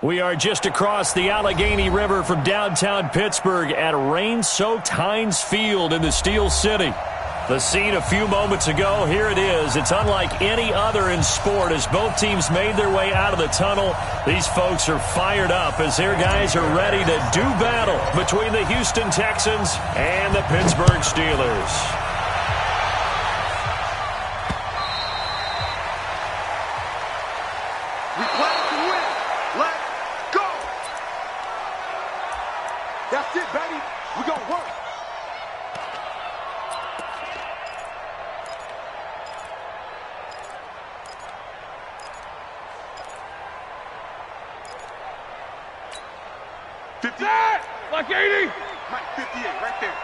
We are just across the Allegheny River from downtown Pittsburgh at rain-soaked Heinz Field in the Steel City. The scene a few moments ago, here it is. It's unlike any other in sport as both teams made their way out of the tunnel. These folks are fired up as their guys are ready to do battle between the Houston Texans and the Pittsburgh Steelers. That's it, baby. We gonna work. Like 80. Mike, 58, right there.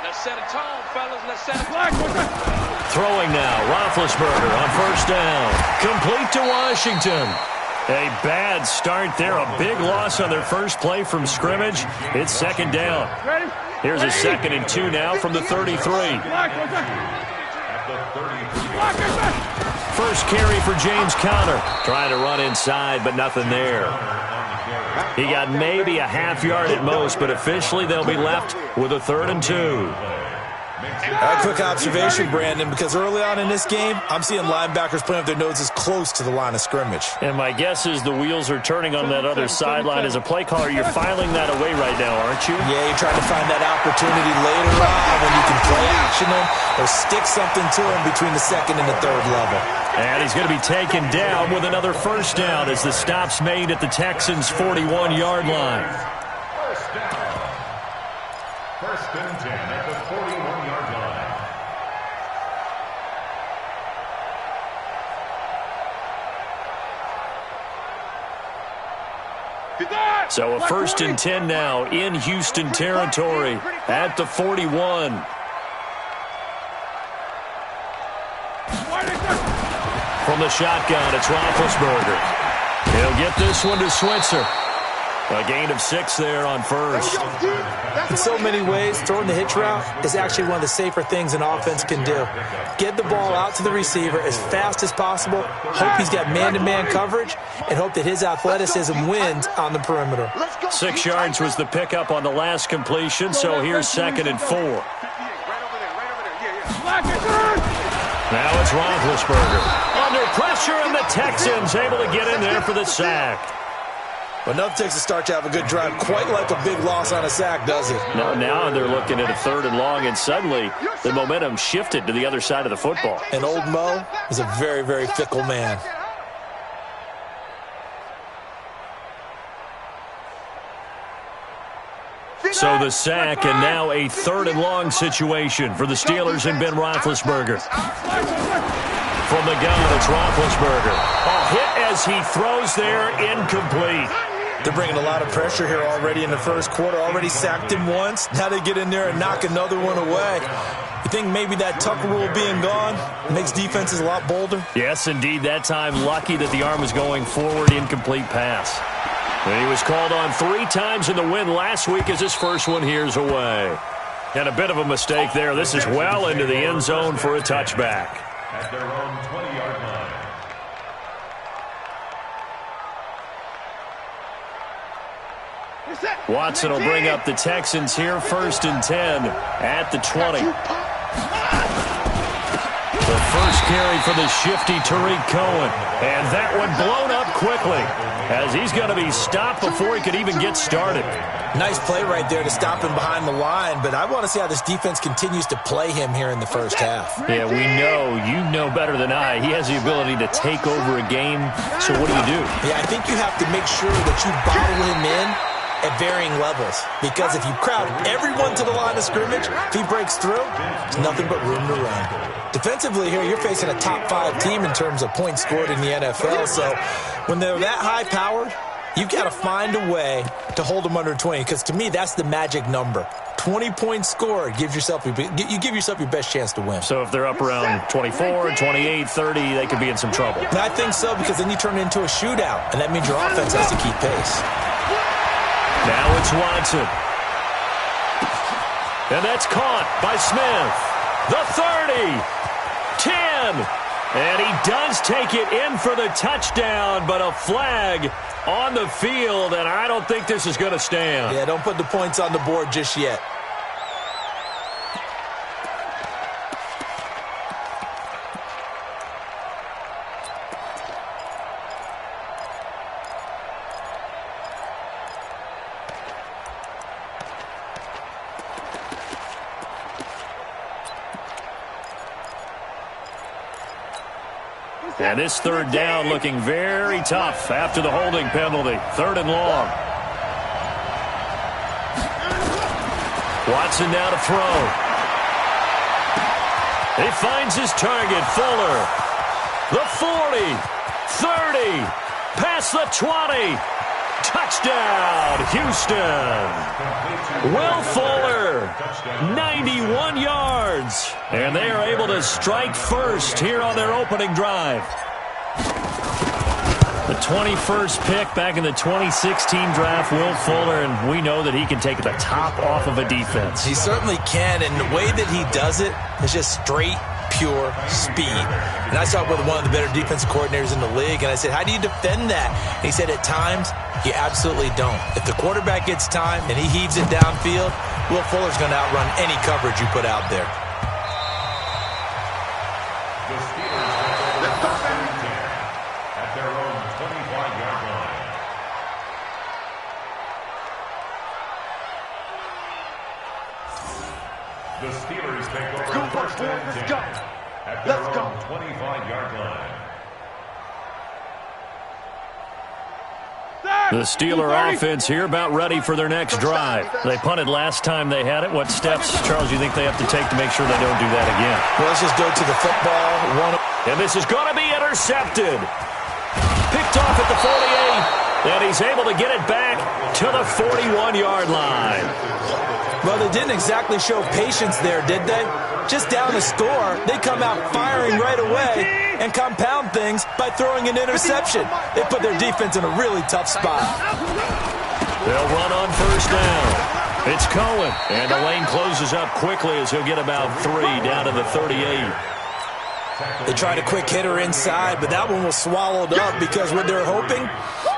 Let's set a tone, fellas. Let's set a tone. Throwing now, Roethlisberger on first down. Complete to Washington. A bad start there. A big loss on their first play from scrimmage. It's second down. Here's a 2nd and 2 now from the 33. First carry for James Conner. Trying to run inside, but nothing there. He got maybe a half yard at most, but officially they'll be left with a 3rd and 2. A quick observation, Brandon, because early on in this game, I'm seeing linebackers playing with their noses close to the line of scrimmage. And my guess is the wheels are turning on that other sideline. As a play caller, you're filing that away right now, aren't you? Yeah, you're trying to find that opportunity later on when you can play action them or stick something to them between the 2nd and the 3rd level. And he's going to be taken down with another first down as the stop's made at the Texans' 41-yard line. First down. 1st and 10 at the 41-yard line. So a 1st and 10 now in Houston territory at the 41. From the shotgun, it's Roethlisberger. He'll get this one to Switzer. A gain of 6 there on first. In so many ways, throwing the hitch route is actually one of the safer things an offense can do. Get the ball out to the receiver as fast as possible, hope he's got man-to-man coverage, and hope that his athleticism wins on the perimeter. 6 yards was the pickup on the last completion, so here's 2nd and 4. Now it's Roethlisberger. Under pressure, and the Texans able to get in there for the sack. Well, nothing takes a start to have a good drive quite like a big loss on a sack, does it? No, now they're looking at a 3rd and long, and suddenly the momentum shifted to the other side of the football. And old Mo is a very, very fickle man. So the sack, and now a 3rd and long situation for the Steelers and Ben Roethlisberger. From the gun, it's Roethlisberger. A hit as he throws there, incomplete. They're bringing a lot of pressure here already in the first quarter. Already sacked him once. Now they get in there and knock another one away. You think maybe that Tucker rule being gone makes defenses a lot bolder? Yes, indeed. That time, lucky that the arm was going forward, incomplete pass. And he was called on 3 times in the win last week as his first one here's away. And a bit of a mistake there. This is well into the end zone for a touchback. At their own 20-yard line. Watson will bring up the Texans here, 1st and 10 at the 20. The first carry for the shifty Tariq Cohen. And that one blown up quickly as he's going to be stopped before he could even get started. Nice play right there to stop him behind the line, but I want to see how this defense continues to play him here in the first half. Yeah, we know, you know better than I, he has the ability to take over a game, so what do? Yeah, I think you have to make sure that you bottle him in at varying levels, because if you crowd everyone to the line of scrimmage, if he breaks through, there's nothing but room to run. Defensively here, you're facing a top 5 team in terms of points scored in the NFL, so when they're that high-powered, you've got to find a way to hold them under 20, because to me, that's the magic number. 20 points scored, you give yourself your best chance to win. So if they're up around 24, 28, 30, they could be in some trouble. And I think so, because then you turn it into a shootout, and that means your offense has to keep pace. Now it's Watson. And that's caught by Smith. The 30, 10, And he does take it in for the touchdown, but a flag on the field, and I don't think this is going to stand. Yeah, don't put the points on the board just yet. And this third down looking very tough after the holding penalty. 3rd and long. Watson now to throw. He finds his target, Fuller. The 40, 30, past the 20. Touchdown, Houston. Will Fuller, 91 yards. And they are able to strike first here on their opening drive. The 21st pick back in the 2016 draft, Will Fuller, and we know that he can take the top off of a defense. He certainly can, and the way that he does it is just straight, pure speed. And I talked with one of the better defense coordinators in the league, and I said, how do you defend that? And he said, at times, you absolutely don't. If the quarterback gets time and he heaves it downfield, Will Fuller's going to outrun any coverage you put out there. The Steelers take over 2nd and 10 at their own 25-yard line. The Steelers take over 1st and 10 at their own 25-yard line. The Steeler offense here about ready for their next drive. They punted last time they had it. What steps, Charles, you think they have to take to make sure they don't do that again? Well, let's just go to the football. And this is going to be intercepted. Picked off at the 48. And he's able to get it back to the 41-yard line. Well, they didn't exactly show patience there, did they? Just down the score, they come out firing right away and compound things by throwing an interception. They put their defense in a really tough spot. They'll run on 1st down. It's Cohen, and the lane closes up quickly as he'll get about 3 down to the 38. They tried a quick hitter inside, but that one was swallowed up because what they're hoping,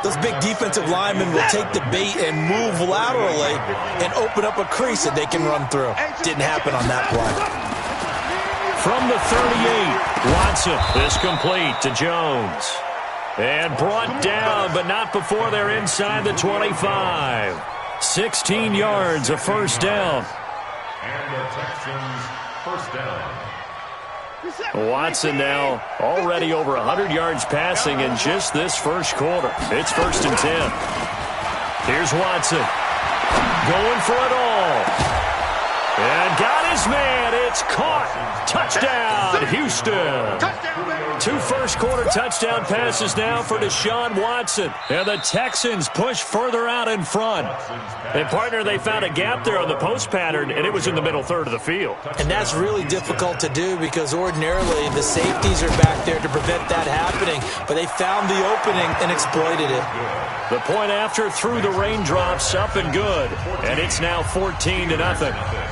those big defensive linemen will take the bait and move laterally and open up a crease that they can run through. Didn't happen on that play. From the 38, Watson is complete to Jones. And brought down, but not before they're inside the 25. 16 yards, a 1st down. And the Texans 1st down. Watson now already over 100 yards passing in just this 1st quarter. It's 1st and 10. Here's Watson. Going for it all. And got his man. It's caught. Touchdown, Houston. 2 first-quarter touchdown passes now for Deshaun Watson. And the Texans push further out in front. And, partner, they found a gap there on the post pattern, and it was in the middle 3rd of the field. And that's really difficult to do because ordinarily the safeties are back there to prevent that happening. But they found the opening and exploited it. The point after through the raindrops, up and good. And it's now 14-0.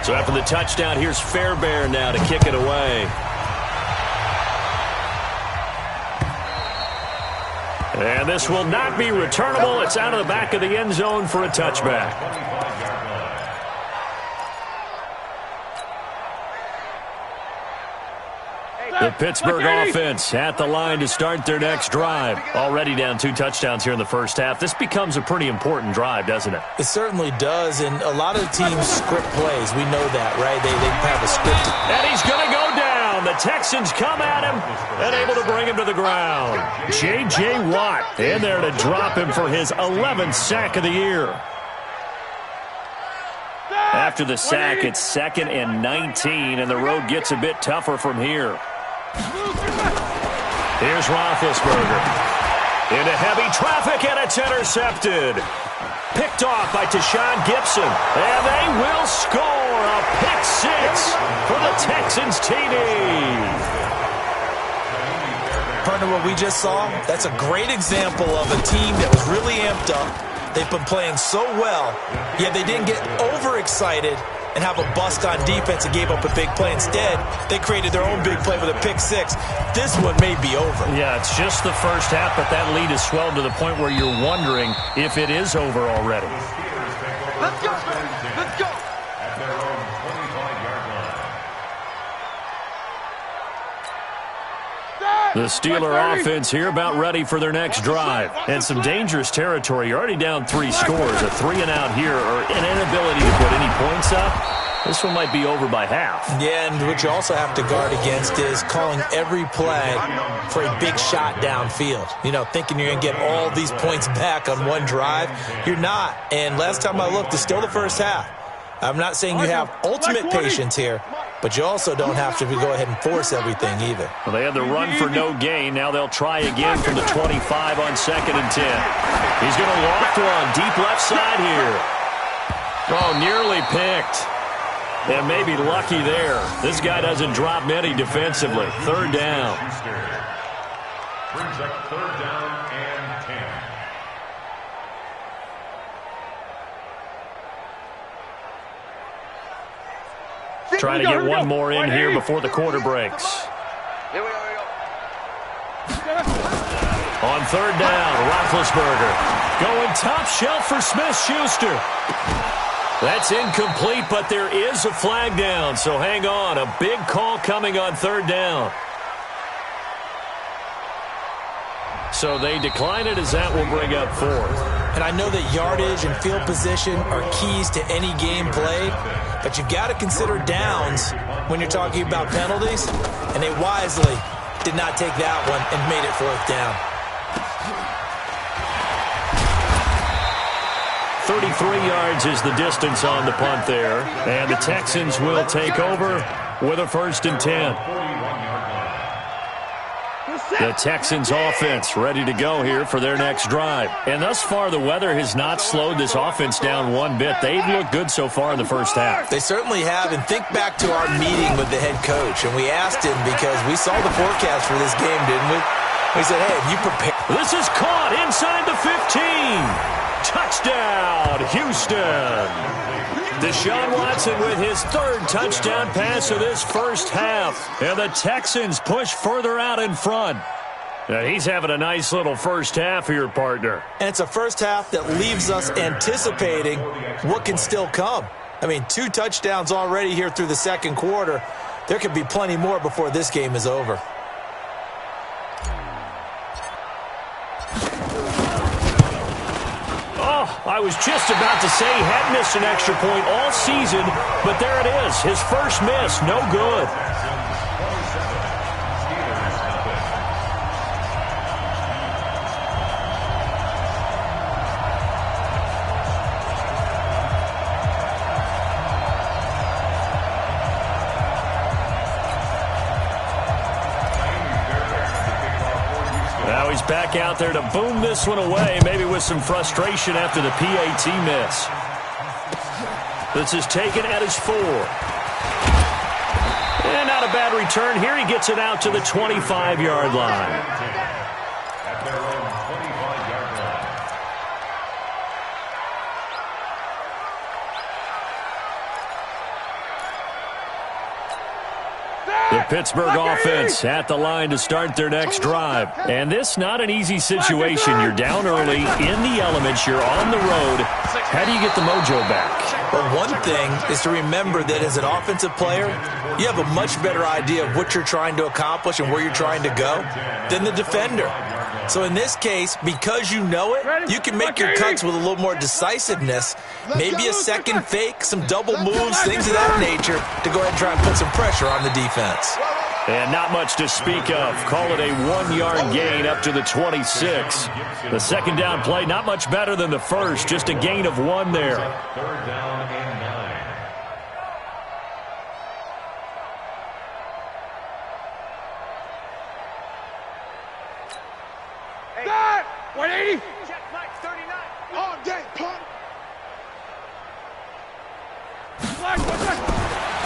So after the touchdown, here's Fairbairn now to kick it away. And this will not be returnable. It's out of the back of the end zone for a touchback. The Pittsburgh offense at the line to start their next drive. Already down 2 touchdowns here in the 1st half. This becomes a pretty important drive, doesn't it? It certainly does, and a lot of teams script plays. We know that, right? They have a script. And he's going to go down. The Texans come at him and able to bring him to the ground. J.J. Watt in there to drop him for his 11th sack of the year. After the sack, it's 2nd and 19, and the road gets a bit tougher from here. Here's Roethlisberger. Into heavy traffic, and it's intercepted. Picked off by Tashawn Gibson. And they will score a pick 6 for the Texans TD. Partner, what we just saw, that's a great example of a team that was really amped up. They've been playing so well, yet they didn't get overexcited and have a bust on defense and gave up a big play. Instead, they created their own big play with a pick six. This one may be over. Yeah, it's just the first half, but that lead has swelled to the point where you're wondering if it is over already. Let's go, man. Let's go. At their own 25-yard line. The Steeler offense here about ready for their next drive. And some dangerous territory. You're already down 3 scores. A 3-and-out here or an inability to put any points up. This one might be over by half. Yeah, and what you also have to guard against is calling every play for a big shot downfield. You know, thinking you're going to get all these points back on one drive. You're not. And last time I looked, it's still the first half. I'm not saying you have ultimate patience here, but you also don't have to go ahead and force everything either. Well, they had the run for no gain. Now they'll try again from the 25 on 2nd and 10. He's going to loft one deep left side here. Oh, nearly picked. And maybe lucky there. This guy doesn't drop many defensively. 3rd down. Brings up 3rd down and 10. Trying to get one more in here before the quarter breaks. Here we go. On 3rd down, Roethlisberger going top shelf for Smith-Schuster. That's incomplete, but there is a flag down, so hang on. A big call coming on 3rd down. So they decline it as that will bring up 4th. And I know that yardage and field position are keys to any game played, but you've got to consider downs when you're talking about penalties, and they wisely did not take that one and made it 4th down. 33 yards is the distance on the punt there, and the Texans will take over with a 1st and 10. The Texans offense ready to go here for their next drive. And thus far, the weather has not slowed this offense down one bit. They've looked good so far in the first half. They certainly have. And think back to our meeting with the head coach. And we asked him because we saw the forecast for this game, didn't we? We said, hey, have you prepared? This is caught inside the 15. Touchdown, Houston. Deshaun Watson with his 3rd touchdown pass of this first half. And the Texans push further out in front. Now he's having a nice little first half here, partner. And it's a first half that leaves us anticipating what can still come. I mean, 2 touchdowns already here through the 2nd quarter. There could be plenty more before this game is over. I was just about to say he had missed an extra point all season, but there it is. His first miss, no good. Now he's back out there to boom this one away, maybe with some frustration after the PAT miss. This is taken at his 4. And not a bad return. Here he gets it out to the 25-yard line. At their own 25-yard line. The Pittsburgh offense at the line to start their next drive. And this not an easy situation. You're down early, in the elements, you're on the road. How do you get the mojo back? Well, one thing is to remember that as an offensive player, you have a much better idea of what you're trying to accomplish and where you're trying to go than the defender. So in this case, because you know it, you can make your cuts with a little more decisiveness, maybe a second fake, some double moves, things of that nature, to go ahead and try and put some pressure on the defense. And not much to speak of. Call it a 1-yard gain up to the 26. The second down play, not much better than the first, just a gain of 1 there. 3rd down and 9. That! 180! Check Mike 39. All day, punk!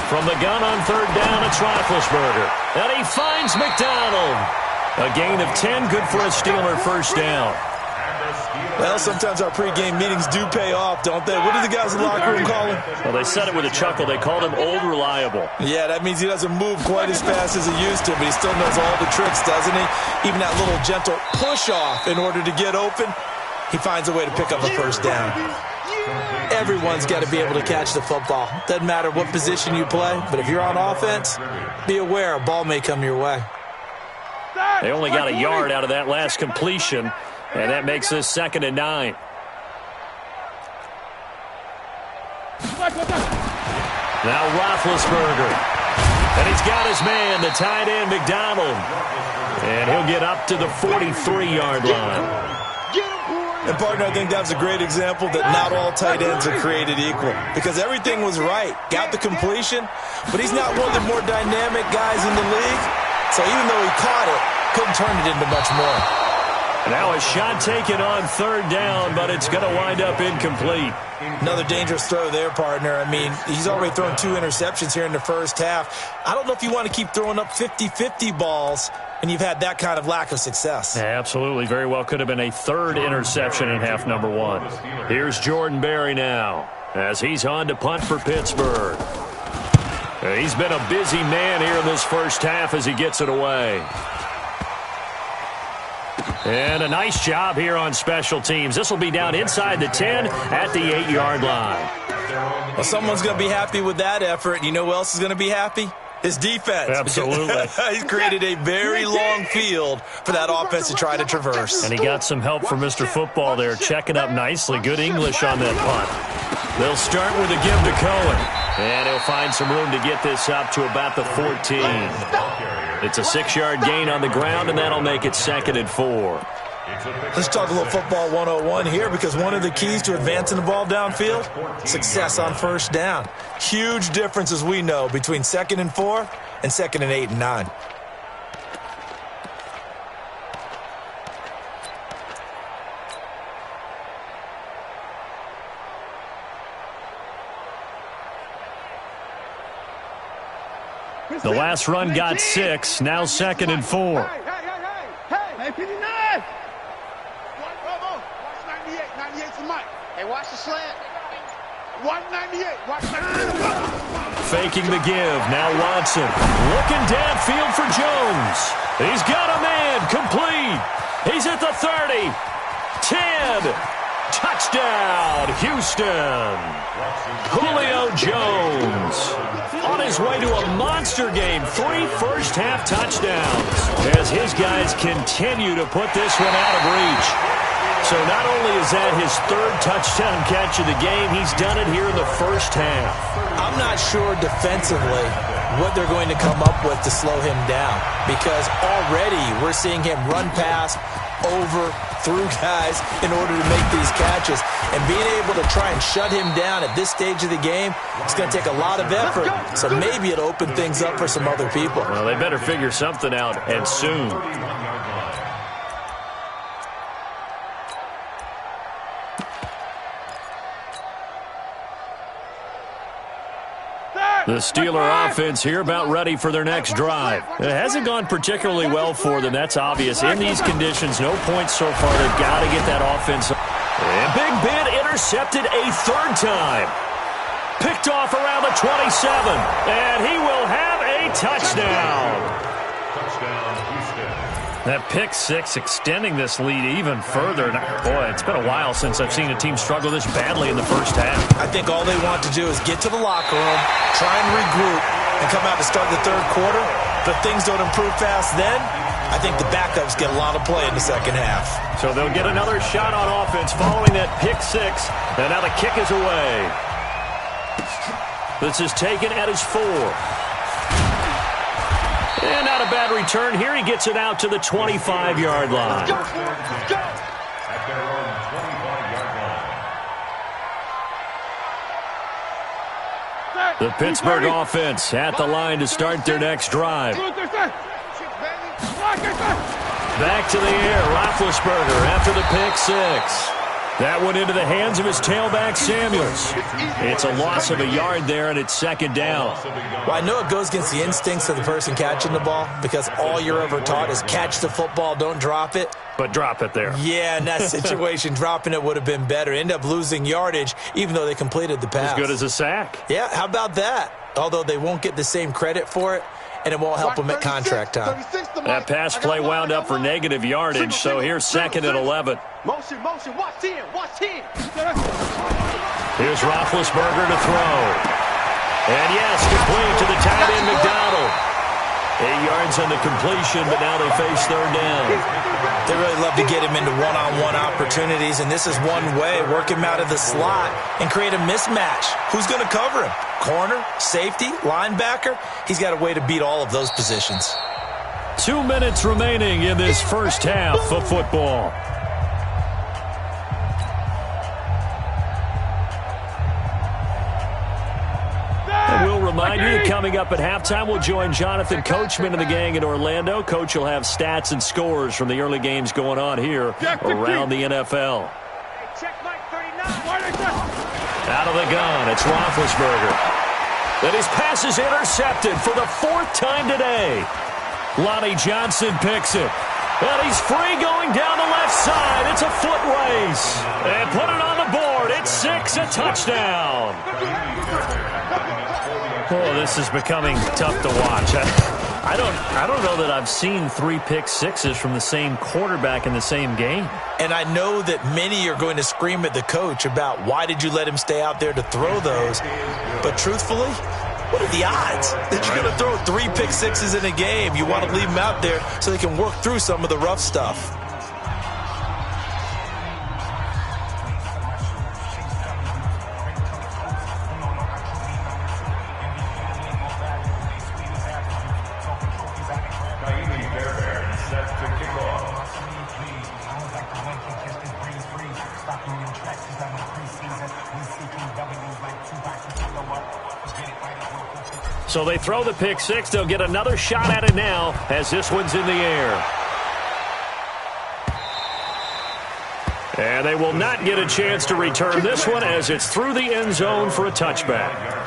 From the gun on 3rd down, it's Roethlisberger. And he finds McDonald. A gain of 10, good for a Steeler first down. Well, sometimes our pregame meetings do pay off, don't they? What do the guys in the locker room call him? Well, they said it with a chuckle. They called him Old Reliable. Yeah, that means he doesn't move quite as fast as he used to, but he still knows all the tricks, doesn't he? Even that little gentle push-off in order to get open, he finds a way to pick up a first down. Everyone's got to be able to catch the football. Doesn't matter what position you play, but if you're on offense, be aware a ball may come your way. They only got a yard out of that last completion, and that makes this 2nd and 9. Now Roethlisberger. And he's got his man, the tight end, McDonald. And he'll get up to the 43-yard line. And, partner, I think that was a great example that not all tight ends are created equal. Because everything was right. Got the completion, but he's not one of the more dynamic guys in the league. So even though he caught it, couldn't turn it into much more. Now a shot taken on 3rd down, but it's going to wind up incomplete. Another dangerous throw there, partner. I mean, he's already thrown 2 interceptions here in the first half. I don't know if you want to keep throwing up 50-50 balls and you've had that kind of lack of success. Yeah, absolutely. Very well could have been a 3rd interception in half number 1. Here's Jordan Berry now as he's on to punt for Pittsburgh. He's been a busy man here in this first half as he gets it away. And a nice job here on special teams. This will be down inside the 10 at the 8-yard line. Well, someone's going to be happy with that effort. You know who else is going to be happy? His defense. Absolutely. He's created a very long field for that offense to try to traverse. And he got some help from Mr. Football there, checking up nicely. Good English on that punt. They'll start with a give to Cohen. And he'll find some room to get this up to about the 14. It's a 6-yard gain on the ground, and that'll make it 2nd and 4. Let's talk a little football 101 here, because one of the keys to advancing the ball downfield, success on first down. Huge difference, as we know, between 2nd and 4 and 2nd and 8 and 9. The last run got 6, now 2nd and 4. Hey, 59! Watch 98. 98's the mic. Hey, watch the slant. 198. Watch 98. Faking the give. Now Watson looking downfield for Jones. He's got a man. Complete. He's at the 30. 10. Touchdown, Houston. Julio Jones on his way to a monster game. 3 first-half touchdowns as his guys continue to put this one out of reach. So not only is that his 3rd touchdown catch of the game, he's done it here in the first half. I'm not sure defensively what they're going to come up with to slow him down, because already we're seeing him run past, over, through guys in order to make these catches. And being able to try and shut him down at this stage of the game, it's going to take a lot of effort. So maybe it'll open things up for some other people. Well, they better figure something out, and soon. The Steeler offense here about ready for their next drive. It hasn't gone particularly well for them, that's obvious. In these conditions, no points so far. They've got to get that offense. And Big Ben intercepted a 3rd time. Picked off around the 27. And he will have a touchdown. That pick 6 extending this lead even further. Boy, it's been a while since I've seen a team struggle this badly in the first half. I think all they want to do is get to the locker room, try and regroup, and come out to start the 3rd quarter. But if things don't improve fast then, I think the backups get a lot of play in the second half. So they'll get another shot on offense following that pick 6. And now the kick is away. This is taken at his 4. And not a bad return here. He gets it out to the 25-yard line. At their own 25-yard line. The Pittsburgh offense at the line to start their next drive. Back to the air, Roethlisberger after the pick 6. That went into the hands of his tailback, Samuels. It's a loss of a yard there, and it's 2nd down. Well, I know it goes against the instincts of the person catching the ball, because all you're ever taught is catch the football, don't drop it. but drop it there. Yeah, in that situation, dropping it would have been better. End up losing yardage, even though they completed the pass. As good as a sack. Yeah, how about that? Although they won't get the same credit for it, and it won't help them at contract time. That pass play wound up for negative yardage, so here's 2nd and 11. Motion, watch 10, watch 10. Here's Roethlisberger to throw. And yes, complete to the tight end, McDonald. 8 yards on the completion, but now they face 3rd down. They really love to get him into one-on-one opportunities, and this is one way. Work him out of the slot and create a mismatch. Who's going to cover him? Corner, safety, linebacker? He's got a way to beat all of those positions. 2 minutes remaining in this first half of football. We'll remind you that coming up at halftime, we'll join Jonathan Coachman and the gang in Orlando. Coach will have stats and scores from the early games going on here around the NFL. Out of the gun, it's Roethlisberger. And his pass is intercepted for the 4th time today. Lonnie Johnson picks it. And he's free going down the left side. It's a foot race. And put it on the board. It's 6, a touchdown. Oh, this is becoming tough to watch. I don't know that I've seen 3 pick sixes from the same quarterback in the same game. And I know that many are going to scream at the coach about why did you let him stay out there to throw those. But truthfully, what are the odds that you're going to throw 3 pick sixes in a game? You want to leave them out there so they can work through some of the rough stuff. So they throw the pick six. They'll get another shot at it now as this one's in the air. And they will not get a chance to return this one as it's through the end zone for a touchback.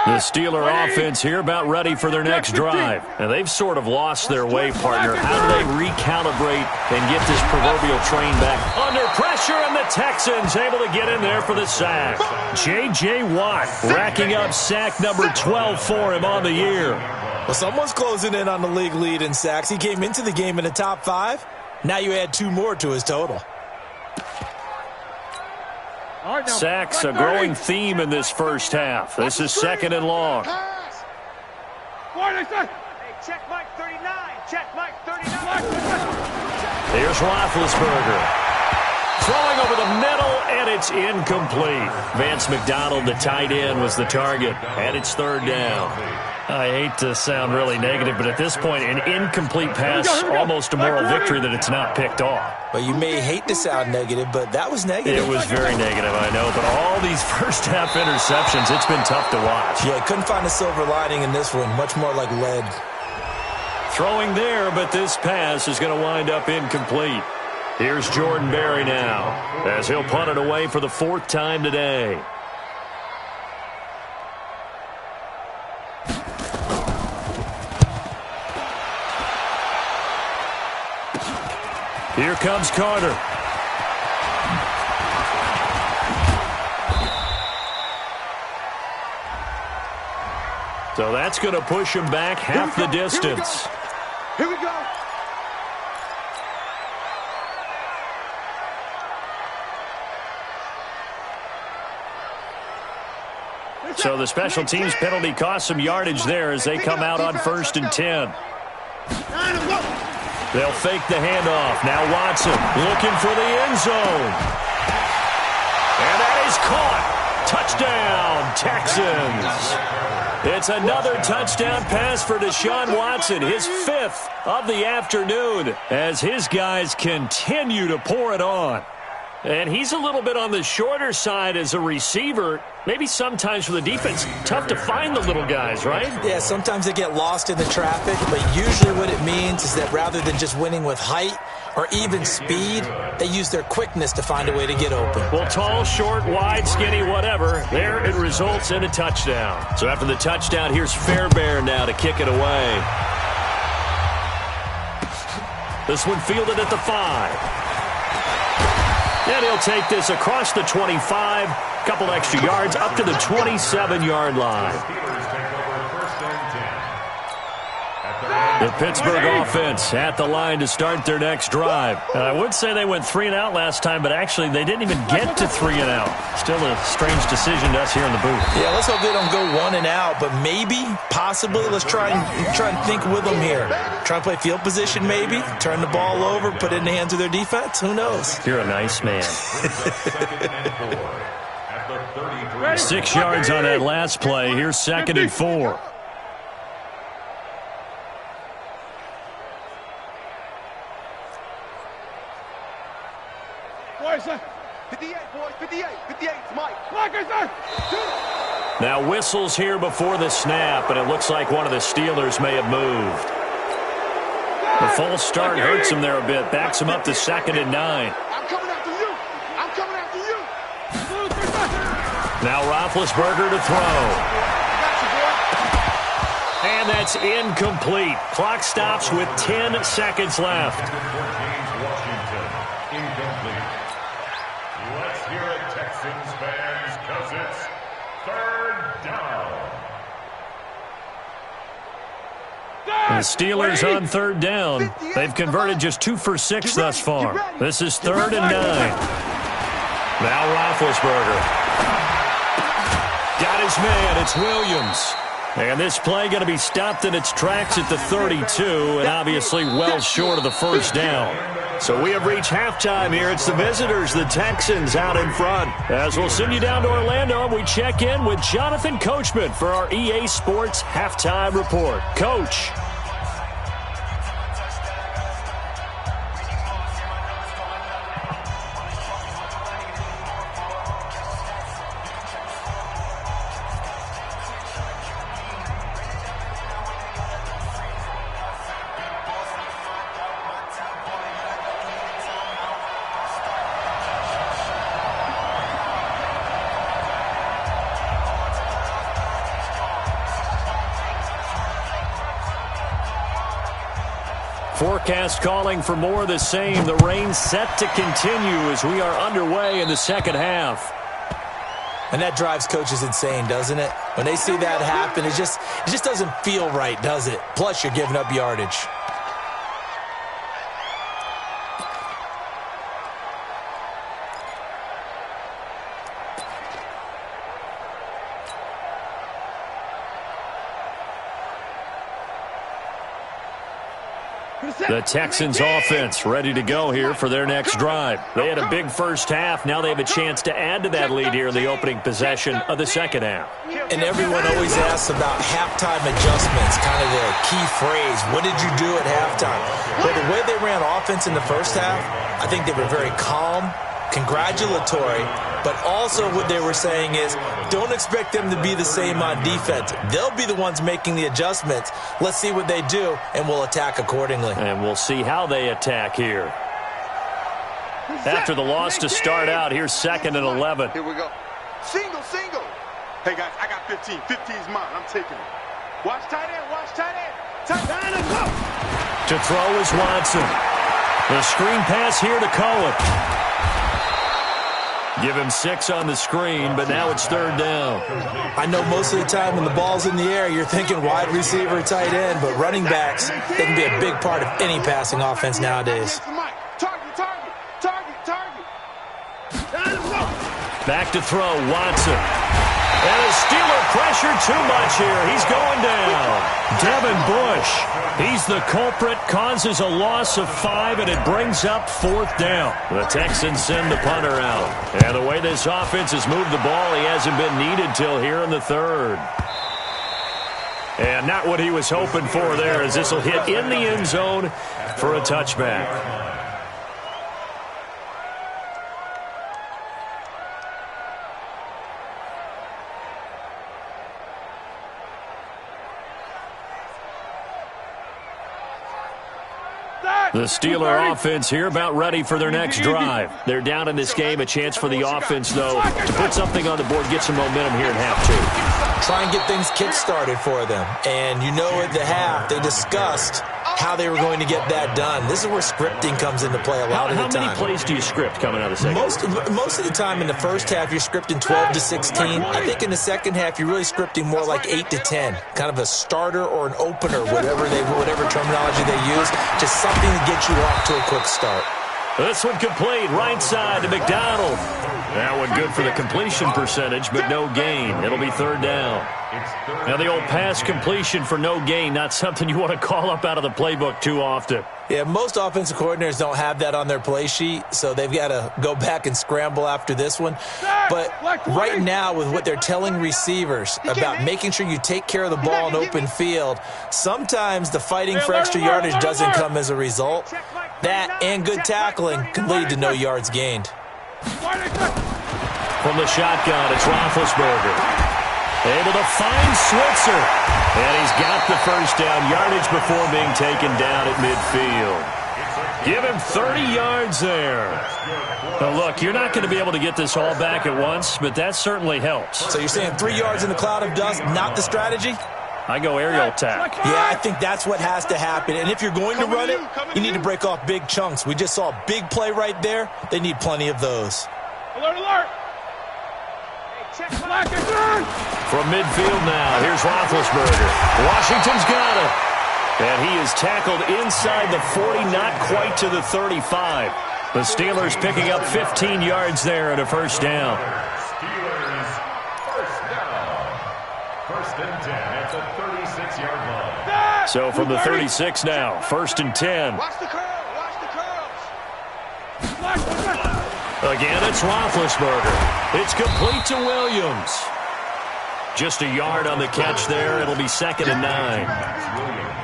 The Steeler offense here about ready for their next drive. And they've sort of lost their way, partner. How do they recalibrate and get this proverbial train back? Under pressure, and the Texans able to get in there for the sack. J.J. Watt racking up sack number 12 for him on the year. Well, someone's closing in on the league lead in sacks. He came into the game in the top 5. Now you add 2 more to his total. Sacks, a growing theme in this first half. This is 2nd and long. Hey, check Mike 39. Check Mike 39. Here's Roethlisberger. Throwing over the middle, and it's incomplete. Vance McDonald, the tight end, was the target, and it's 3rd down. I hate to sound really negative, but at this point, an incomplete pass, almost a moral victory that it's not picked off. Well, you may hate to sound negative, but that was negative. It was very negative, I know, but all these first-half interceptions, it's been tough to watch. Yeah, couldn't find a silver lining in this one, much more like lead. Throwing there, but this pass is going to wind up incomplete. Here's Jordan Berry now, as he'll punt it away for the 4th time today. Here comes Carter. So that's going to push him back half the distance. Here we go. So the special teams penalty cost some yardage there as they come out on 1st and 10. They'll fake the handoff. Now Watson looking for the end zone. And that is caught. Touchdown, Texans. It's another touchdown pass for Deshaun Watson, his 5th of the afternoon, as his guys continue to pour it on. And he's a little bit on the shorter side as a receiver. Maybe sometimes for the defense, tough to find the little guys, right? Yeah, sometimes they get lost in the traffic, but usually what it means is that rather than just winning with height, or even speed, they use their quickness to find a way to get open. Well, tall, short, wide, skinny, whatever, there it results in a touchdown. So after the touchdown, here's Fairbairn now to kick it away. This one fielded at the 5. And he'll take this across the 25, couple extra yards, up to the 27-yard line. The Pittsburgh offense at the line to start their next drive. And I would say they went 3 and out last time, but actually they didn't even get to 3 and out. Still a strange decision to us here in the booth. Yeah, let's hope they don't go 1 and out, but maybe, possibly, let's try and think with them here. Try and play field position maybe, turn the ball over, put it in the hands of their defense. Who knows? You're a nice man. 6 yards on that last play. Here's 2nd and 4. Boys, 58, boys, 58, 58, Mike. Now whistles here before the snap, and it looks like one of the Steelers may have moved. The false start hurts him there a bit, backs him up to 2nd and 9. I'm coming after you. I'm coming after you. Now Roethlisberger to throw. And that's incomplete. Clock stops with 10 seconds left. Incomplete. Let's hear it, Texans fans, because it's 3rd down. The Steelers on 3rd down. They've converted just 2 for 6 thus far. This is 3rd and 9. Now Roethlisberger. Got his man. It's Williams. And this play going to be stopped in its tracks at the 32, and obviously well short of the first down. So we have reached halftime here. It's the visitors, the Texans, out in front. As we'll send you down to Orlando, we check in with Jonathan Coachman for our EA Sports Halftime Report. Coach. Forecast calling for more of the same. The rain set to continue as we are underway in the second half. And that drives coaches insane, doesn't it? When they see that happen, it just doesn't feel right, does it? Plus, you're giving up yardage. The Texans offense ready to go here for their next drive. They had a big first half. Now they have a chance to add to that lead here in the opening possession of the second half. And everyone always asks about halftime adjustments, kind of the key phrase. What did you do at halftime? Well, the way they ran offense in the first half, I think they were very calm, congratulatory, but also what they were saying is don't expect them to be the same on defense. They'll be the ones making the adjustments. Let's see what they do, and we'll attack accordingly. And we'll see how they attack here. After the loss to start out, here's 2nd and 11. Here we go. Single, single. Hey, guys, I got 15. 15's mine. I'm taking it. Watch tight end. Watch tight end. Tight end and go. To throw is Watson. The screen pass here to Cohen. Give him 6 on the screen, but now it's 3rd down. I know most of the time when the ball's in the air, you're thinking wide receiver, tight end, but running backs, they can be a big part of any passing offense nowadays. Target, target, target, target. Back to throw, Watson. And a Steeler pressure too much here. He's going down. Devin Bush, he's the culprit, causes a loss of 5, and it brings up 4th down. The Texans send the punter out. And the way this offense has moved the ball, he hasn't been needed till here in the 3rd. And not what he was hoping for there, as this will hit in the end zone for a touchback. The Steeler offense here about ready for their next drive. They're down in this game. A chance for the offense, though, to put something on the board, get some momentum here at half two. Try and get things kick-started for them. And you know at the half, they discussed how they were going to get that done. This is where scripting comes into play a lot of the time. How many plays do you script coming out of the second? Most of the time in the first half, you're scripting 12 to 16. I think in the second half, you're really scripting more like 8 to 10. Kind of a starter or an opener, whatever terminology they use. Just something to get you off to a quick start. This one complete, right side to McDonald. That one good for the completion percentage, but no gain. It'll be third down. Now the old pass completion for no gain, not something you want to call up out of the playbook too often. Yeah, most offensive coordinators don't have that on their play sheet, so they've got to go back and scramble after this one. But right now, with what they're telling receivers about making sure you take care of the ball in open field, sometimes the fighting for extra yardage doesn't come as a result. That and good tackling can lead to no yards gained. From the shotgun, it's Roethlisberger. Able to find Switzer. And he's got the first down yardage before being taken down at midfield. Give him 30 yards there. Now, look, you're not going to be able to get this all back at once, but that certainly helps. So you're saying 3 yards in the cloud of dust, not the strategy? I go aerial attack. Yeah, I think that's what has to happen. And if you're going to run it, you need to break off big chunks. We just saw a big play right there. They need plenty of those. Alert, alert. From midfield now, here's Roethlisberger. Washington's got him. And he is tackled inside the 40, not quite to the 35. The Steelers picking up 15 yards there and a first down. Steelers first down. First and 10 at the 36-yard line. So from the 36 now, first and 10. Watch the curl. Watch the curls. Again, it's Roethlisberger. It's complete to Williams. Just a yard on the catch there. It'll be second and 9.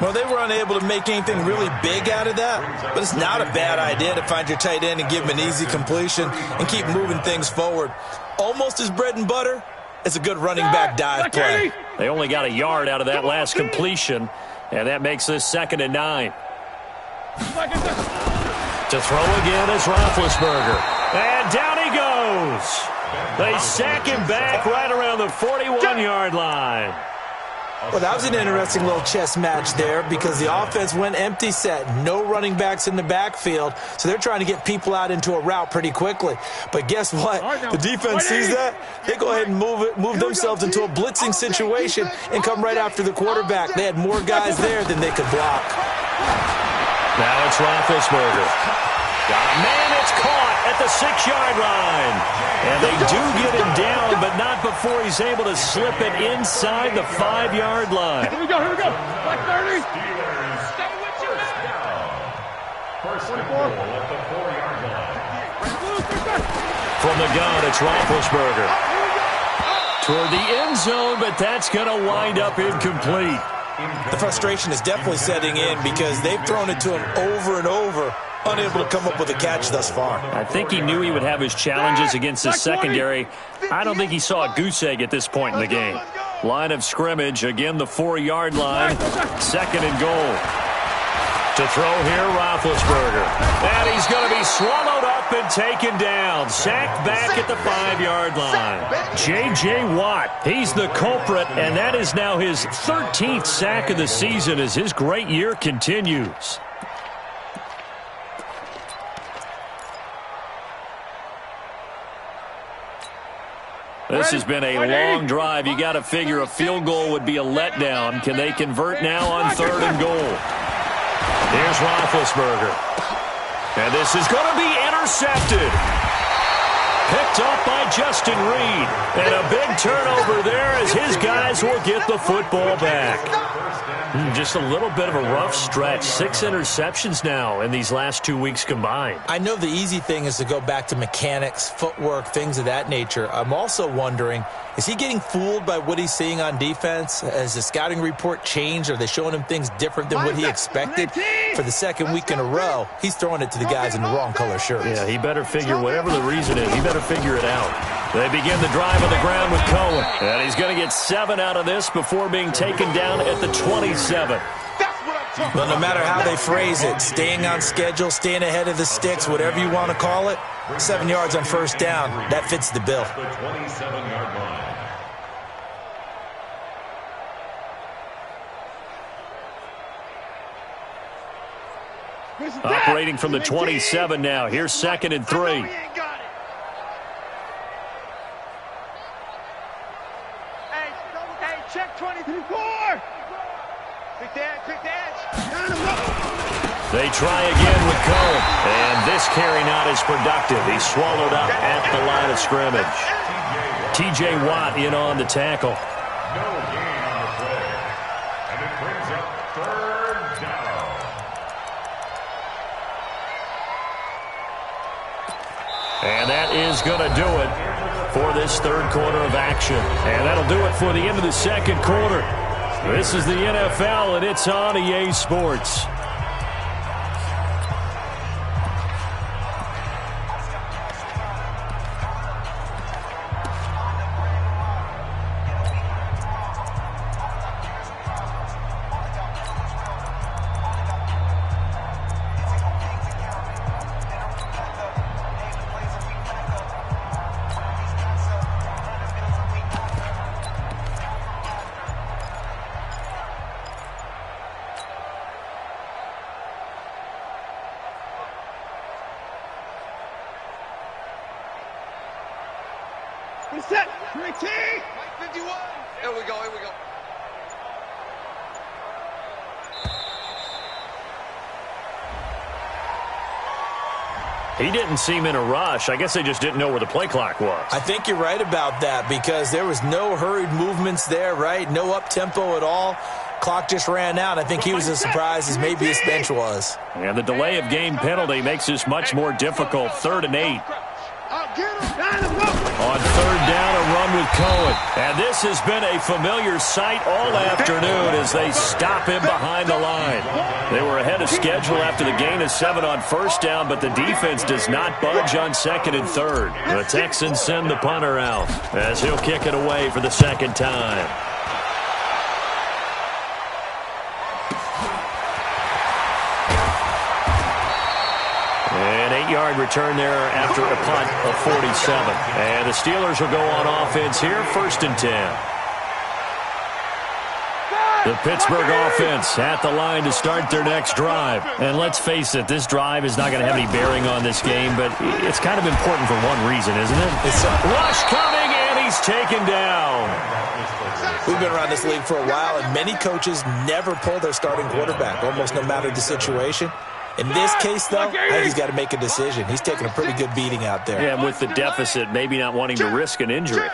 Well, they were unable to make anything really big out of that, but it's not a bad idea to find your tight end and give him an easy completion and keep moving things forward. Almost as bread and butter as a good running back dive play. They only got a yard out of that last completion, and that makes this second and 9. To throw again is Roethlisberger. And down he goes. They sack him back right around the 41-yard line. Well, that was an interesting little chess match there because the offense went empty set. No running backs in the backfield, so they're trying to get people out into a route pretty quickly. But guess what? The defense sees that. They go ahead and move themselves into a blitzing situation and come right after the quarterback. They had more guys there than they could block. Now it's Roethlisberger. Got a man, it's caught at the 6-yard line. And they do get him down, but not before he's able to slip it inside the 5-yard line. Here we go. Black 30. Steelers Stay with you, first man. down. First and goal at the 4-yard line. From the gun, it's Roethlisberger. Toward the end zone, but that's going to wind up incomplete. The frustration is definitely setting in because they've thrown it to him over and over, unable to come up with a catch thus far. I think he knew he would have his challenges against his secondary. I don't think he saw a goose egg at this point in the game. Line of scrimmage, again the 4-yard line, second and goal. To throw here, Roethlisberger. And he's going to be swallowed up and taken down. Sacked back at the 5-yard line. J.J. Watt, he's the culprit, and that is now his 13th sack of the season as his great year continues. This has been a long drive. You got to figure a field goal would be a letdown. Can they convert now on third and goal? Here's Roethlisberger. And this is going to be intercepted. Picked up by Justin Reed. And a big turnover there as his guys will get the football back. Just a little bit of a rough stretch. 6 interceptions now in these last 2 weeks combined. I know the easy thing is to go back to mechanics, footwork, things of that nature. I'm also wondering, is he getting fooled by what he's seeing on defense? Has the scouting report changed? Are they showing him things different than what he expected? For the second week in a row, he's throwing it to the guys in the wrong color shirts. Yeah, he better figure, whatever the reason is, he better figure it out. They begin the drive on the ground with Cohen. And he's going to get 7 out of this before being taken down at the 27. That's what I'm Well, no matter how they phrase it, staying on schedule, staying ahead of the sticks, whatever you want to call it, 7 yards on first down, that fits the bill. The 27-yard line. Operating from the 27 now. Here's 2nd and 3. Hey, check 24. Take the edge. They try again with Cohen. And this carry not as productive. He's swallowed up at the line of scrimmage. T.J. Watt in on the tackle. No gain on the play. And it brings up 3rd down. And that is going to do it for this 3rd quarter of action. And that'll do it for the end of the 2nd quarter. This is the NFL, and it's on EA Sports. Set. 3T. 51. Here we go. He didn't seem in a rush. I guess they just didn't know where the play clock was. I think you're right about that because there was no hurried movements there, right? No up-tempo at all. Clock just ran out. I think he was as surprised as maybe his bench was. And the delay of game penalty makes this much more difficult. 3rd and 8. On 3rd down, a run with Cohen. And this has been a familiar sight all afternoon as they stop him behind the line. They were ahead of schedule after the gain of 7 on 1st down, but the defense does not budge on 2nd and 3rd. The Texans send the punter out as he'll kick it away for the 2nd time. An 8-yard return there after a punt of 47. And the Steelers will go on offense here, 1st and 10. The Pittsburgh offense at the line to start their next drive. And let's face it, this drive is not going to have any bearing on this game, but it's kind of important for one reason, isn't it? Rush coming, and he's taken down. We've been around this league for a while, and many coaches never pull their starting quarterback, almost no matter the situation. In this case, though, I think he's got to make a decision. He's taking a pretty good beating out there. Yeah, and with the deficit, maybe not wanting to risk an injury.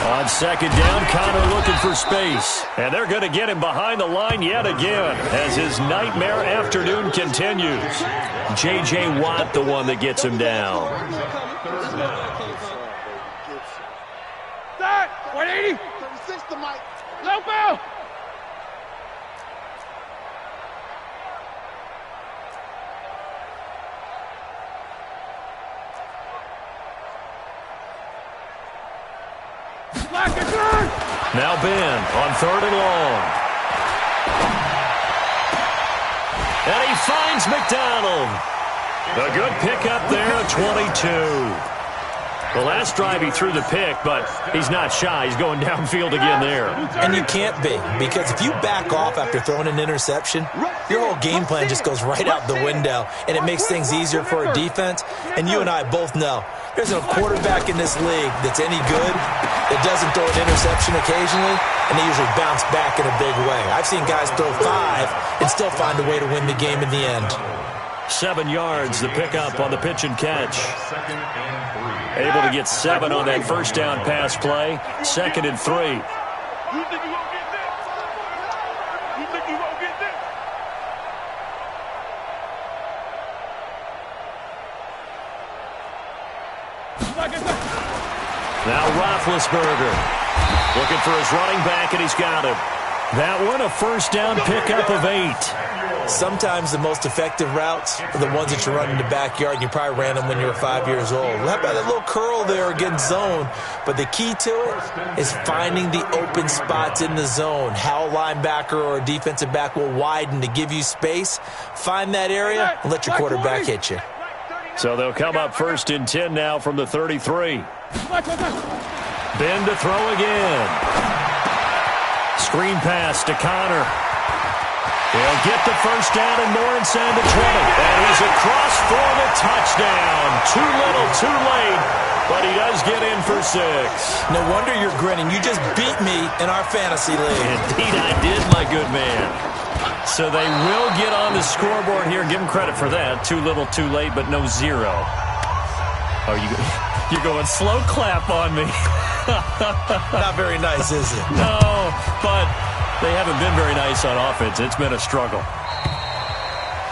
On 2nd down, Connor looking for space. And they're going to get him behind the line yet again as his nightmare afternoon continues. J.J. Watt, the one that gets him down. Start. 180. 36 to Mike. Low ball. Now Ben on 3rd and long. And he finds McDonald. A good pickup there, 22. The last drive he threw the pick, but he's not shy. He's going downfield again there. And you can't be, because if you back off after throwing an interception, your whole game plan just goes right out the window, and it makes things easier for a defense. And you and I both know there's a quarterback in this league that's any good that doesn't throw an interception occasionally, and they usually bounce back in a big way. I've seen guys throw 5 and still find a way to win the game in the end. 7 yards, the pickup on the pitch and catch. Able to get 7 on that first down pass play. 2nd and 3. You think you won't get this? You think you won't get this? Now Roethlisberger looking for his running back, and he's got him. That one, a first down pickup of 8. Sometimes the most effective routes are the ones that you run in the backyard. You probably ran them when you were 5 years old. How about that little curl there against zone? But the key to it is finding the open spots in the zone. How a linebacker or a defensive back will widen to give you space. Find that area and let your quarterback hit you. So they'll come up first and 10 now from the 33. Ben to throw again. Screen pass to Connor. He'll get the first down and more inside the 20. And he's across for the touchdown. Too little, too late, but he does get in for 6. No wonder you're grinning. You just beat me in our fantasy league. Indeed I did, my good man. So they will get on the scoreboard here. Give them credit for that. Too little, too late, but no 0. Oh, you're going slow clap on me. Not very nice, is it? No, but they haven't been very nice on offense. It's been a struggle.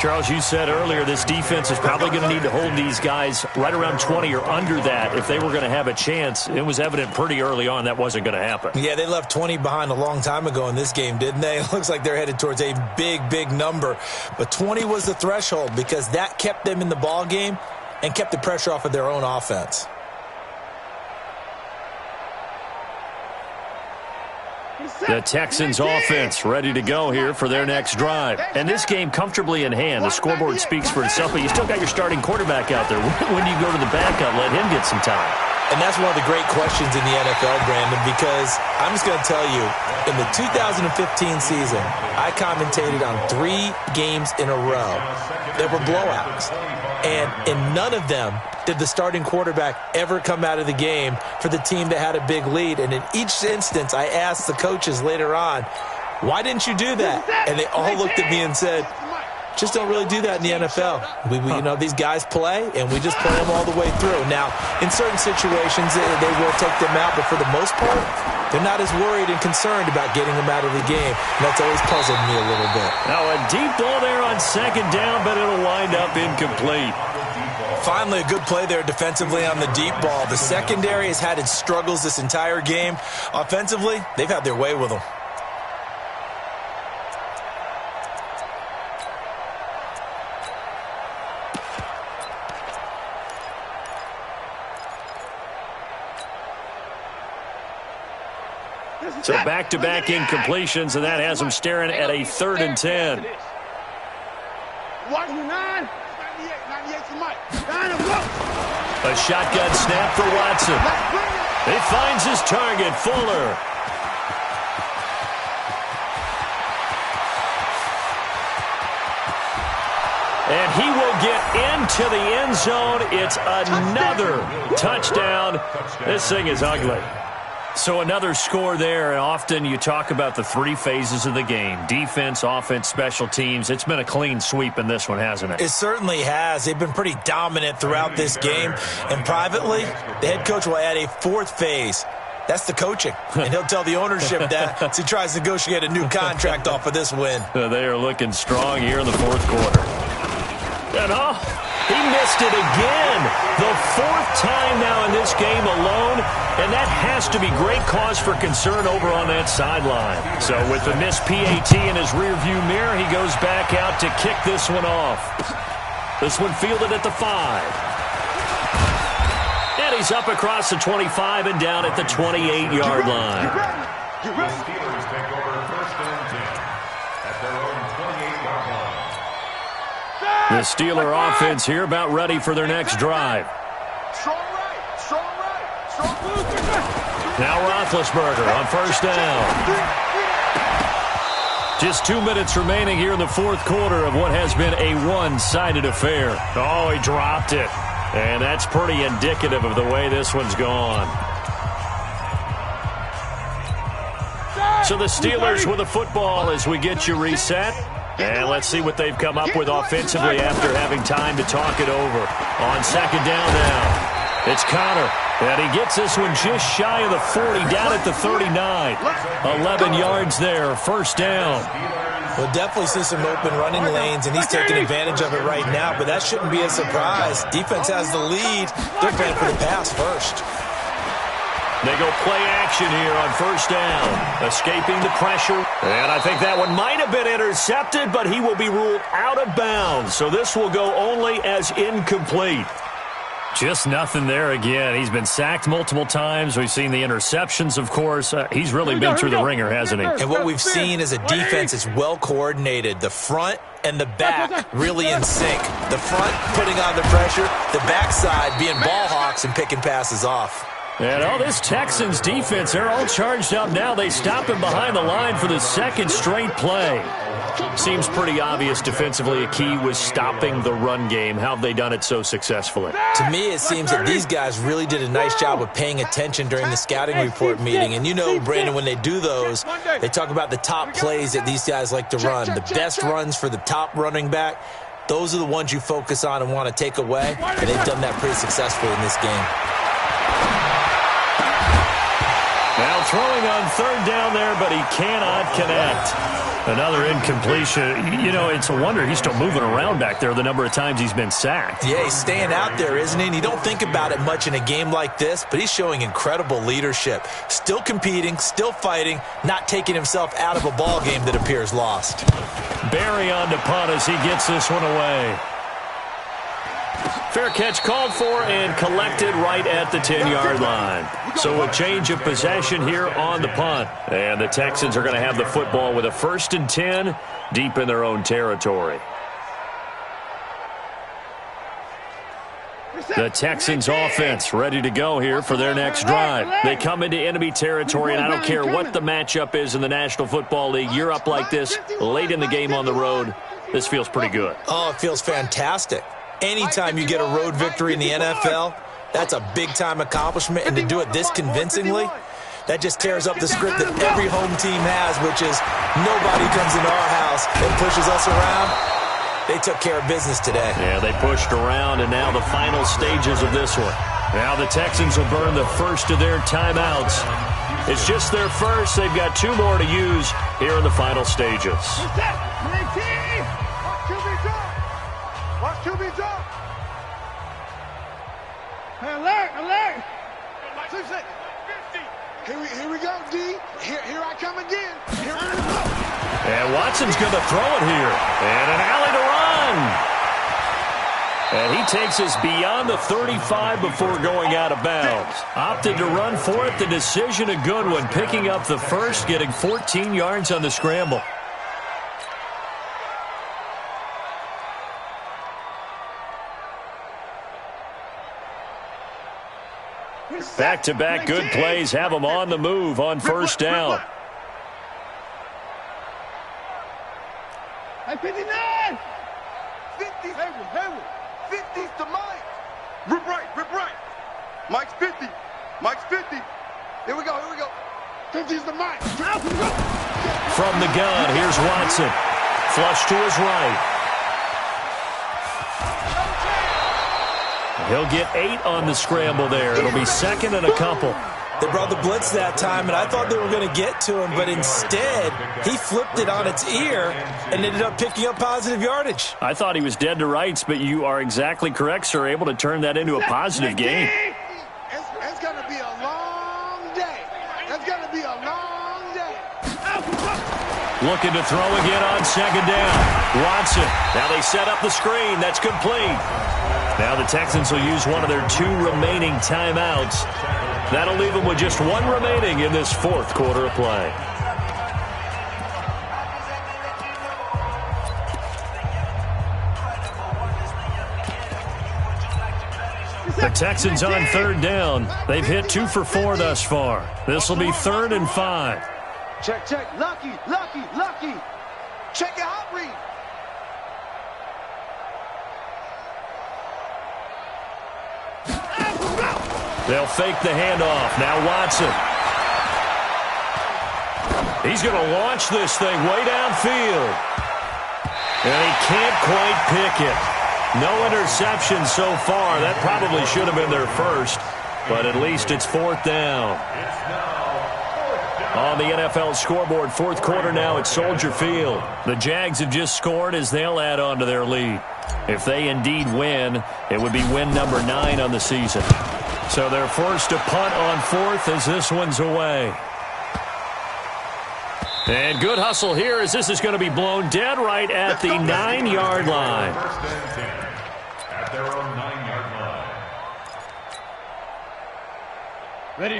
Charles, you said earlier this defense is probably going to need to hold these guys right around 20 or under that if they were going to have a chance. It was evident pretty early on that wasn't going to happen. Yeah, they left 20 behind a long time ago in this game, didn't they? It looks like they're headed towards a big, big number. But 20 was the threshold because that kept them in the ball game and kept the pressure off of their own offense. The Texans offense ready to go here for their next drive. And this game comfortably in hand. The scoreboard speaks for itself, but you still got your starting quarterback out there. When do you go to the backup, let him get some time? And that's one of the great questions in the NFL, Brandon, because I'm just going to tell you, in the 2015 season, I commentated on 3 games in a row. There were blowouts. And in none of them did the starting quarterback ever come out of the game for the team that had a big lead. And in each instance, I asked the coaches later on, why didn't you do that? And they all looked at me and said, just don't really do that in the NFL. You know, these guys play, and we just play them all the way through. Now, in certain situations, they will take them out, but for the most part, they're not as worried and concerned about getting them out of the game. And that's always puzzled me a little bit. Now, a deep ball there on second down, but it'll wind up incomplete. Finally, a good play there defensively on the deep ball. The secondary has had its struggles this entire game. Offensively, they've had their way with them. So back-to-back incompletions, and that has them staring at a 3rd and 10. A shotgun snap for Watson. He finds his target, Fuller. And he will get into the end zone. It's another touchdown. This thing is ugly. So another score there, and often you talk about the 3 phases of the game. Defense, offense, special teams. It's been a clean sweep in this one, hasn't it? It certainly has. They've been pretty dominant throughout this game. And privately, the head coach will add a 4th phase. That's the coaching. And he'll tell the ownership that as he tries to negotiate a new contract off of this win. They are looking strong here in the 4th quarter. And he missed it again. The 4th time now in this game alone, and that has to be great cause for concern over on that sideline. So with the missed PAT in his rearview mirror, he goes back out to kick this one off. This one fielded at the 5. And he's up across the 25 and down at the 28-yard line. The Steelers take over 1st and 10 at their own 28-yard line. The Steeler offense here about ready for their next drive. Now Roethlisberger on 1st down. Just 2 minutes remaining here in the 4th quarter of what has been a one-sided affair. Oh, he dropped it. And that's pretty indicative of the way this one's gone. So the Steelers with the football as we get you reset. And let's see what they've come up with offensively after having time to talk it over. On 2nd down now, it's Connor. And he gets this one just shy of the 40, down at the 39. 11 yards there, 1st down. We'll definitely see some open running lanes, and he's taking advantage of it right now, but that shouldn't be a surprise. Defense has the lead. They're playing for the pass first. They go play action here on first down, escaping the pressure. And I think that one might have been intercepted, but he will be ruled out of bounds. So this will go only as incomplete. Just nothing there again. He's been sacked multiple times. We've seen the interceptions, of course. He's really been through the ringer, hasn't he? And what we've seen is a defense that's well coordinated. The front and the back really in sync. The front putting on the pressure, the backside being ball hawks and picking passes off. And this Texans defense, they're all charged up now. They stop him behind the line for the second straight play. Seems pretty obvious defensively a key was stopping the run game. How have they done it so successfully? To me, it seems that these guys really did a nice job of paying attention during the scouting report meeting. And you know, Brandon, when they do those, they talk about the top plays that these guys like to run. The best runs for the top running back, those are the ones you focus on and want to take away. And they've done that pretty successfully in this game. Now throwing on third down there, but he cannot connect. Another incompletion. You know, it's a wonder he's still moving around back there the number of times he's been sacked. Yeah, he's staying out there, isn't he? And you don't think about it much in a game like this, but he's showing incredible leadership. Still competing, still fighting, not taking himself out of a ball game that appears lost. Barry on to punt as he gets this one away. Fair catch called for and collected right at the 10-yard line. So a change of possession here on the punt. And the Texans are going to have the football with a 1st and 10 deep in their own territory. The Texans offense ready to go here for their next drive. They come into enemy territory, and I don't care what the matchup is in the National Football League. You're up like this late in the game on the road. This feels pretty good. Oh, it feels fantastic. Anytime you get a road victory in the NFL, that's a big-time accomplishment. And to do it this convincingly, that just tears up the script that every home team has, which is nobody comes into our house and pushes us around. They took care of business today. Yeah, they pushed around, and now the final stages of this one. Now the Texans will burn the first of their timeouts. It's just their first. They've got 2 more to use here in the final stages. Watch QB drop. Hey, alert, alert. Here we go, D. Here I come again. Here I go. And Watson's going to throw it here. And an alley to run. And he takes us beyond the 35 before going out of bounds. Opted to run for it. The decision a good one. Picking up the first, getting 14 yards on the scramble. Back-to-back good plays have them on the move on first down. Hey, 59! 50, Hayward. 50's to Mike. Rip right. Mike's 50. Mike's 50. Here we go. 50's to Mike. From the gun, here's Watson. Flush to his right. He'll get 8 on the scramble there. It'll be second and a couple. They brought the blitz that time, and I thought they were going to get to him, but instead, he flipped it on its ear and ended up picking up positive yardage. I thought he was dead to rights, but you are exactly correct, sir. Able to turn that into a positive gain. It's going to be a long day. Looking to throw again on second down. Watson. Now they set up the screen. That's complete. Now the Texans will use one of their 2 remaining timeouts. That'll leave them with just 1 remaining in this 4th quarter of play. The Texans on 3rd down. They've hit 2 for 4 thus far. This will be 3rd and 5. Check. Lucky. Check your hot read. They'll fake the handoff. Now Watson. He's going to launch this thing way downfield. And he can't quite pick it. No interception so far. That probably should have been their first. But at least it's 4th down. On the NFL scoreboard, 4th quarter now at Soldier Field. The Jags have just scored as they'll add on to their lead. If they indeed win, it would be win number 9 on the season. So they're forced to punt on fourth as this one's away. And good hustle here as this is going to be blown dead right at the 9-yard line. First and 10 at their own 9-yard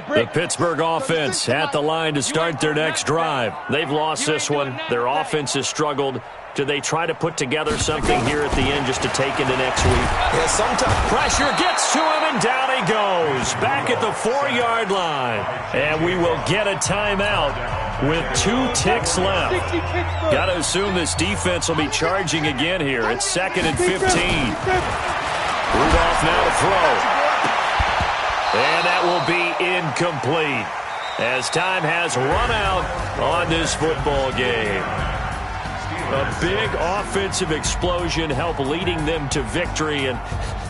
line. The Pittsburgh offense at the line to start their next drive. They've lost this one. Their offense has struggled. Do they try to put together something here at the end just to take into next week? Yeah, sometimes. Pressure gets to him, and down he goes. Back at the 4-yard line. And we will get a timeout with 2 ticks left. Got to assume this defense will be charging again here. It's 2nd and 15. Rudolph now to throw. And that will be incomplete as time has run out on this football game. A big offensive explosion helped leading them to victory, and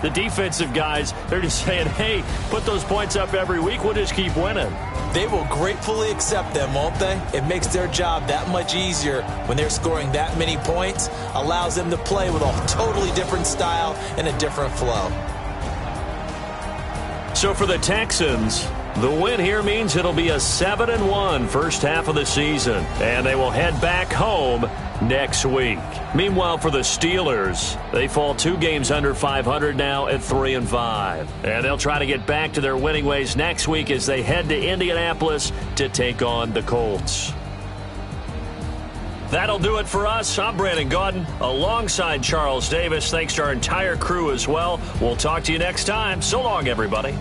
the defensive guys, they're just saying, hey, put those points up every week, we'll just keep winning. They will gratefully accept them, won't they? It makes their job that much easier when they're scoring that many points, allows them to play with a totally different style and a different flow. So for the Texans, the win here means it'll be a 7-1 first half of the season, and they will head back home next week. Meanwhile, for the Steelers, they fall 2 games under 500 now at 3-5. And they'll try to get back to their winning ways next week as they head to Indianapolis to take on the Colts. That'll do it for us. I'm Brandon Gaudin alongside Charles Davis. Thanks to our entire crew as well. We'll talk to you next time. So long, everybody.